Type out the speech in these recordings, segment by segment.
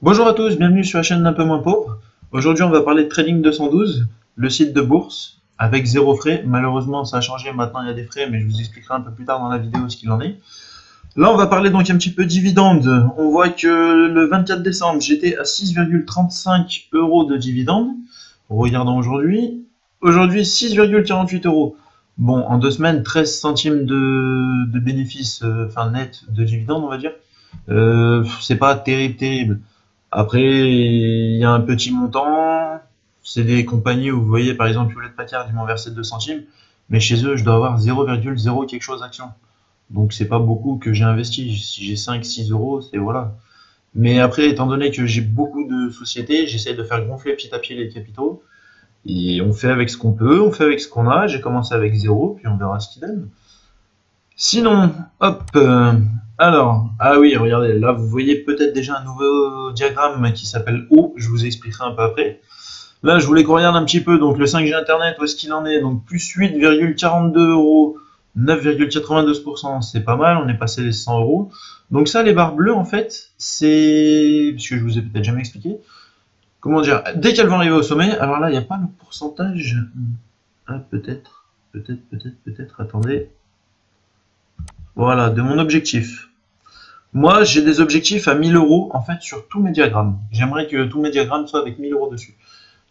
Bonjour à tous, bienvenue sur la chaîne d'un peu moins pauvre. Aujourd'hui, on va parler de Trading 212, le site de bourse, avec zéro frais. Malheureusement, ça a changé, maintenant il y a des frais, mais je vous expliquerai un peu plus tard dans la vidéo ce qu'il en est. Là, on va parler donc un petit peu dividendes. On voit que le 24 décembre, j'étais à 6,35 € de dividendes. Regardons aujourd'hui. Aujourd'hui, 6,48 €. Bon, en 2 semaines, 13 centimes de bénéfices, enfin net de dividendes, on va dire. C'est pas terrible. Après, il y a un petit montant. C'est des compagnies où vous voyez, par exemple, Hewlett Packard, ils m'ont versé 2 centimes. Mais chez eux, je dois avoir 0,0 quelque chose d'action. Donc, c'est pas beaucoup que j'ai investi. Si j'ai 5-6 €, c'est voilà. Mais après, étant donné que j'ai beaucoup de sociétés, j'essaie de faire gonfler petit à petit les capitaux. Et on fait avec ce qu'on peut, on fait avec ce qu'on a. J'ai commencé avec zéro, puis on verra ce qu'il donne. Sinon, hop, alors, ah oui, regardez, là vous voyez peut-être déjà un nouveau diagramme qui s'appelle O, je vous expliquerai un peu après. Là, je voulais qu'on regarde un petit peu, donc le 5G Internet, où est-ce qu'il en est? Donc plus 8,42 €, 9,92%, c'est pas mal, on est passé les 100 €. Donc ça, les barres bleues, en fait, c'est, parce que je vous ai peut-être jamais expliqué, comment dire, dès qu'elles vont arriver au sommet, alors là, il n'y a pas le pourcentage, ah, peut-être, attendez, voilà, de mon objectif. Moi, j'ai des objectifs à 1000 € en fait sur tous mes diagrammes. J'aimerais que tous mes diagrammes soient avec 1000 € dessus.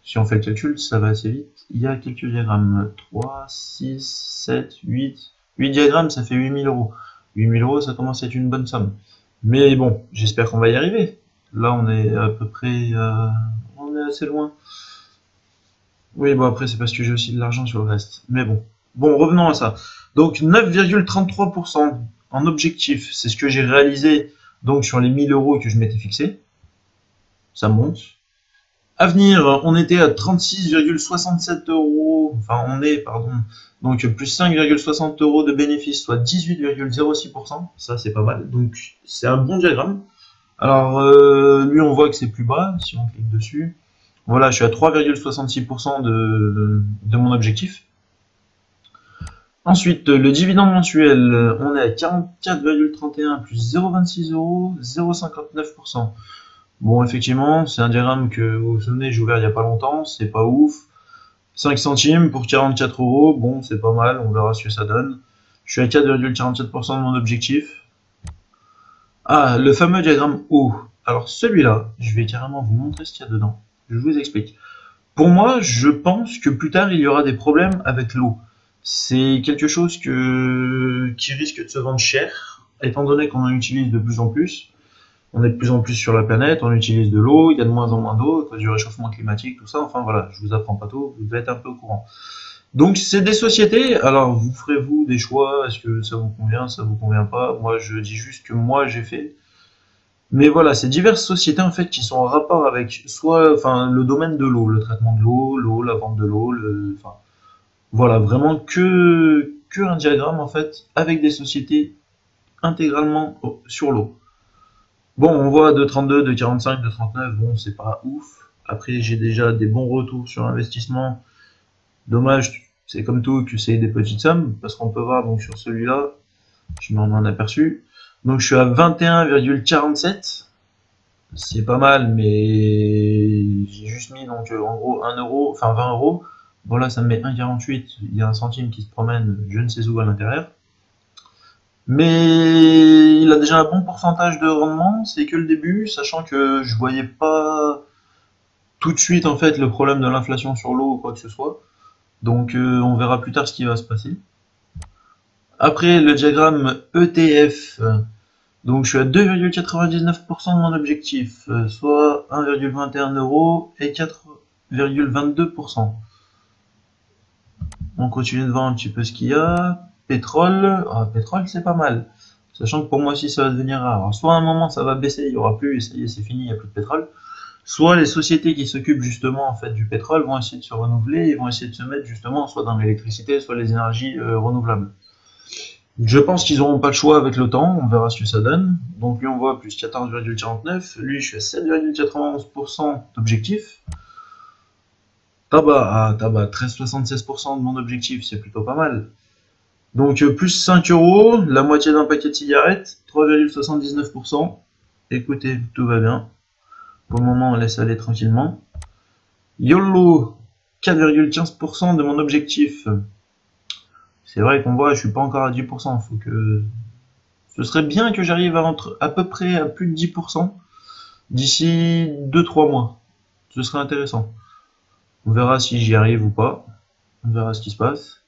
Si on fait le calcul, ça va assez vite. Il y a quelques diagrammes. 3, 6, 7, 8. 8 diagrammes, ça fait 8000 €. 8000 €, ça commence à être une bonne somme. Mais bon, j'espère qu'on va y arriver. Là, on est à peu près... on est assez loin. Oui, bon, après, c'est parce que j'ai aussi de l'argent sur le reste. Mais bon. Bon, revenons à ça. Donc, 9,33% en objectif. C'est ce que j'ai réalisé donc sur les 1000 € que je m'étais fixé. Ça monte. Avenir, on était à 36,67 €. Enfin, on est, pardon. Donc, plus 5,60 € de bénéfices, soit 18,06%. Ça, c'est pas mal. Donc, c'est un bon diagramme. Alors, lui, on voit que c'est plus bas, si on clique dessus. Voilà, je suis à 3,66% de mon objectif. Ensuite, le dividende mensuel, on est à 44,31 plus 0,26 €, 0,59%. Bon, effectivement, c'est un diagramme que vous vous souvenez, j'ai ouvert il n'y a pas longtemps, c'est pas ouf. 5 centimes pour 44 €, bon, c'est pas mal, on verra ce que ça donne. Je suis à 4,47% de mon objectif. Ah, le fameux diagramme O. Alors celui-là, je vais carrément vous montrer ce qu'il y a dedans. Je vous explique. Pour moi, je pense que plus tard, il y aura des problèmes avec l'eau. C'est quelque chose qui risque de se vendre cher, étant donné qu'on en utilise de plus en plus. On est de plus en plus sur la planète, on utilise de l'eau, il y a de moins en moins d'eau à cause du réchauffement climatique, tout ça. Enfin voilà, je vous apprends pas tout, vous devez être un peu au courant. Donc c'est des sociétés, alors vous ferez vous des choix, est-ce que ça vous convient, ça vous convient pas? Moi je dis juste que moi j'ai fait. Mais voilà, c'est diverses sociétés en fait qui sont en rapport avec soit enfin le domaine de l'eau, le traitement de l'eau, la vente de l'eau, enfin voilà, vraiment que un diagramme en fait avec des sociétés intégralement sur l'eau. Bon, on voit de 32, de 45, de 39, bon, c'est pas ouf. Après, j'ai déjà des bons retours sur investissement. Dommage, c'est comme tout que c'est des petites sommes, parce qu'on peut voir donc sur celui-là, je m'en ai un aperçu. Donc je suis à 21,47. C'est pas mal, mais j'ai juste mis donc en gros 1 €, enfin 20 €. Bon là, ça me met 1,48. Il y a un centime qui se promène, je ne sais où à l'intérieur. Mais il a déjà un bon pourcentage de rendement, c'est que le début, sachant que je voyais pas tout de suite en fait le problème de l'inflation sur l'eau ou quoi que ce soit. Donc on verra plus tard ce qui va se passer. Après le diagramme ETF, donc je suis à 2,99% de mon objectif, soit 1,21 € et 4,22%. On continue de voir un petit peu ce qu'il y a. Pétrole, pétrole c'est pas mal. Sachant que pour moi aussi ça va devenir rare. Alors, soit à un moment ça va baisser, il n'y aura plus, et ça y est, c'est fini, il n'y a plus de pétrole. Soit les sociétés qui s'occupent justement en fait du pétrole vont essayer de se renouveler et vont essayer de se mettre justement soit dans l'électricité, soit les énergies renouvelables. Je pense qu'ils n'auront pas le choix avec le temps, on verra ce que ça donne. Donc lui on voit plus 14,49, lui je suis à 7,91% d'objectif. Tabac, 13,76% de mon objectif, c'est plutôt pas mal. Donc plus 5 €, la moitié d'un paquet de cigarettes, 3,79%. Écoutez, tout va bien. Pour le moment, on laisse aller tranquillement. YOLO, 4,15% de mon objectif. C'est vrai qu'on voit, je suis pas encore à 10%. Faut que... Ce serait bien que j'arrive à peu près à plus de 10% d'ici 2-3 mois. Ce serait intéressant. On verra si j'y arrive ou pas. On verra ce qui se passe.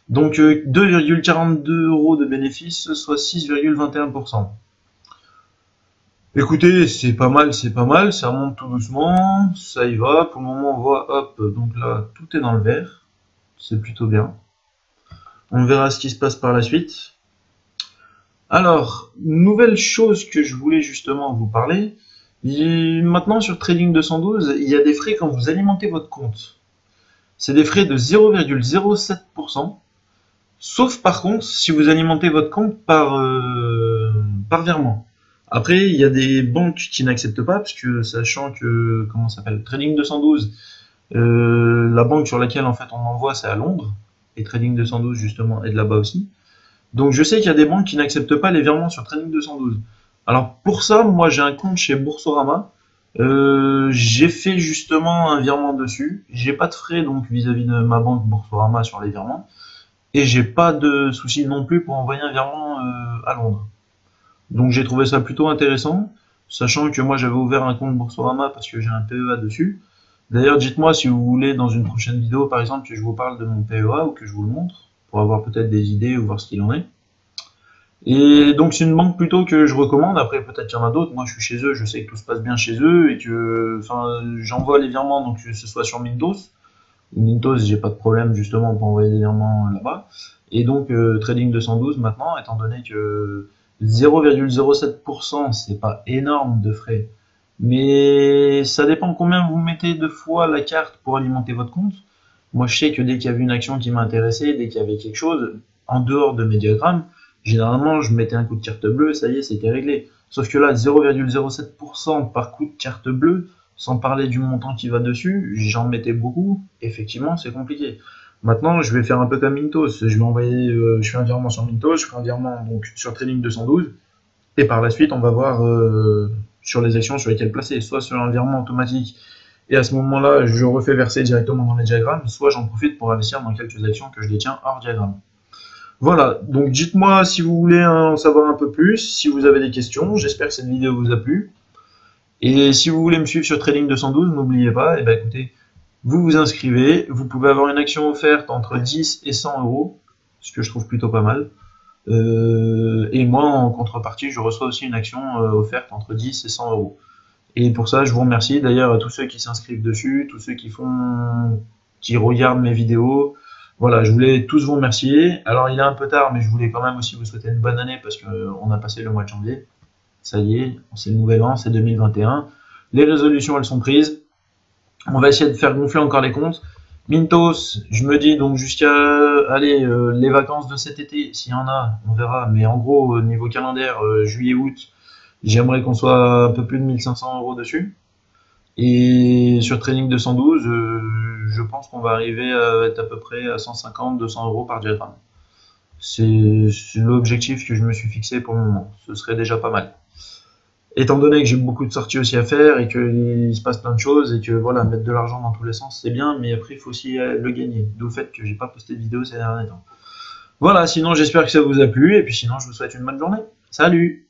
Donc 2,42 € de bénéfice, soit 6,21%. Écoutez, c'est pas mal, ça monte tout doucement, ça y va. Pour le moment, on voit, hop, donc là, tout est dans le vert. C'est plutôt bien. On verra ce qui se passe par la suite. Alors, nouvelle chose que je voulais justement vous parler. Maintenant, sur Trading 212, il y a des frais quand vous alimentez votre compte. C'est des frais de 0,07%. Sauf par contre, si vous alimentez votre compte par virement. Après, il y a des banques qui n'acceptent pas, parce que sachant que, comment ça s'appelle, Trading 212, la banque sur laquelle en fait on envoie, c'est à Londres, et Trading 212 justement est de là-bas aussi. Donc je sais qu'il y a des banques qui n'acceptent pas les virements sur Trading 212. Alors pour ça, moi j'ai un compte chez Boursorama. J'ai fait justement un virement dessus. J'ai pas de frais donc vis-à-vis de ma banque Boursorama sur les virements. Et j'ai pas de souci non plus pour envoyer un virement à Londres. Donc j'ai trouvé ça plutôt intéressant, sachant que moi j'avais ouvert un compte Boursorama parce que j'ai un PEA dessus. D'ailleurs, dites-moi si vous voulez dans une prochaine vidéo, par exemple, que je vous parle de mon PEA ou que je vous le montre, pour avoir peut-être des idées ou voir ce qu'il en est. Et donc c'est une banque plutôt que je recommande. Après peut-être qu'il y en a d'autres. Moi je suis chez eux, je sais que tout se passe bien chez eux et que, enfin, j'envoie les virements donc que ce soit sur Mintos. Mintos, j'ai pas de problème justement pour envoyer des virements là-bas. Et donc Trading 212 maintenant, étant donné que 0,07%, c'est pas énorme de frais, mais ça dépend combien vous mettez de fois la carte pour alimenter votre compte. Moi, je sais que dès qu'il y avait une action qui m'intéressait, dès qu'il y avait quelque chose, en dehors de mes diagrammes, généralement, je mettais un coup de carte bleue, ça y est, c'était réglé. Sauf que là, 0,07% par coup de carte bleue, sans parler du montant qui va dessus, j'en mettais beaucoup, effectivement, c'est compliqué. Maintenant, je vais faire un peu comme Mintos. Je vais envoyer, je fais un virement sur Mintos, je fais un virement donc sur Trading 212, et par la suite, on va voir sur les actions sur lesquelles placer, soit sur un virement automatique, et à ce moment-là, je refais verser directement dans les diagrammes, soit j'en profite pour investir dans quelques actions que je détiens hors diagramme. Voilà, donc dites-moi si vous voulez en savoir un peu plus, si vous avez des questions. J'espère que cette vidéo vous a plu. Et si vous voulez me suivre sur Trading 212, n'oubliez pas, écoutez, vous vous inscrivez, vous pouvez avoir une action offerte entre 10 et 100 €, ce que je trouve plutôt pas mal. Et moi, en contrepartie, je reçois aussi une action offerte entre 10 et 100 €. Et pour ça, je vous remercie d'ailleurs à tous ceux qui s'inscrivent dessus, tous ceux qui regardent mes vidéos. Voilà, je voulais tous vous remercier. Alors, il est un peu tard, mais je voulais quand même aussi vous souhaiter une bonne année parce qu'on a passé le mois de janvier. Ça y est, c'est le nouvel an, c'est 2021. Les résolutions, elles sont prises. On va essayer de faire gonfler encore les comptes. Mintos, je me dis donc jusqu'à les vacances de cet été, s'il y en a, on verra. Mais en gros, au niveau calendaire, juillet-août, j'aimerais qu'on soit un peu plus de 1500 € dessus. Et sur Trading 212, je pense qu'on va arriver à être à peu près à 150-200 € par diagramme. C'est l'objectif que je me suis fixé pour le moment. Ce serait déjà pas mal. Étant donné que j'ai beaucoup de sorties aussi à faire et qu'il se passe plein de choses et que voilà, mettre de l'argent dans tous les sens c'est bien, mais après il faut aussi le gagner. D'où le fait que j'ai pas posté de vidéo ces derniers temps. Voilà, sinon j'espère que ça vous a plu et puis sinon je vous souhaite une bonne journée. Salut!